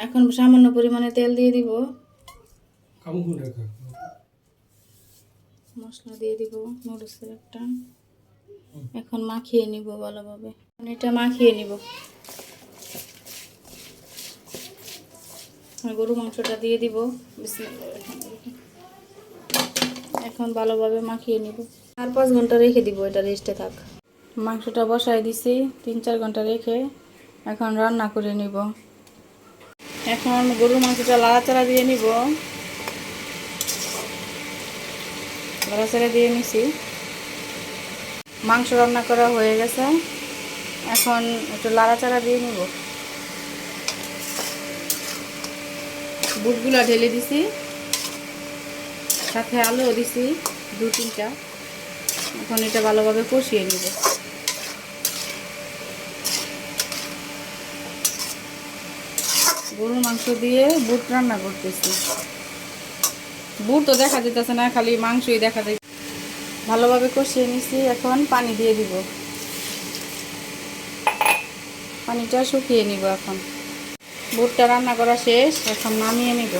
এখন সামান্য পরিমাণে তেল দিয়ে দিব, মশলা দিয়ে দিব মরিচের একটা। এখন মাখিয়ে নিব ভালোভাবে, এটা মাখিয়ে নিব। গরু মাংসটা দিয়ে দিব, এখন ভালোভাবে মাখিয়ে নিব। 4-5 ঘন্টা রেখে দিব, এটা রেস্টে থাক। মাংসটা বসাই দিছি 3-4 ঘন্টা রেখে, এখন রান্না করে নিব। এখন গরু মাংসটা লাড়াচাড়া দিয়ে নিব, লাড়াচাড়া দিয়ে নিছি। মাংস রান্না করা হয়ে গেছে, এখন একটু লাড়াচাড়া দিয়ে নিব। বুটগুলা ঢেলে দিছি, সাথে আলুও দিছি 2-3টা। এখন এটা ভালোভাবে কষিয়ে নিব। গরুর মাংস দিয়ে বুট রান্না করতেছি। বুট তো দেখা যেতেছে না, খালি মাংসই দেখা যায়। ভালোভাবে কষিয়ে নিছি, এখন পানি দিয়ে দিব। পানিটা শুকিয়ে নিব। এখন বুটটা রান্না করা শেষ, এখন নামিয়ে নিব।